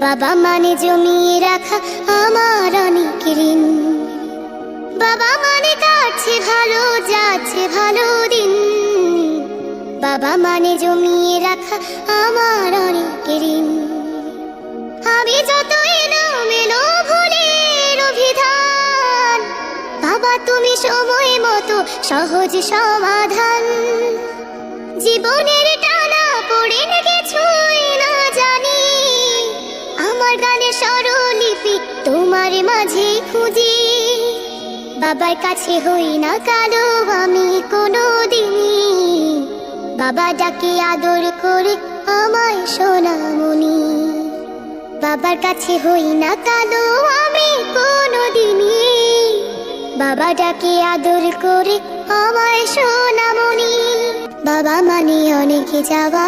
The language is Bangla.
বাবা মানে জমিয়ে রাখা আমার অনেক ঋণ। বাবা মানে কাটছে ভালো, যাচ্ছে ভালো দিন। বাবা মানে জমিয়ে রাখা আমার অনেক ঋণ। আমি যত এলোমেলো ভুলের অভিধান, বাবা তুমি সময় মতো সহজ সমাধান। জীবনের টানা পড়ে কিছুই না জানি, আমার গানের স্বরলিপি তোমার মাঝে খুঁজি। বাবার কাছে হই না কালো আমি কোনো দিনই, বাবা ডাকে আদর করে আমায় সোনামণি। বাবার কাছে হই না কালো আমি কোনো দিনই, বাবা ডাকে আদর করে আমায় সোনামণি। বাবা মানে অনেক যাওয়া,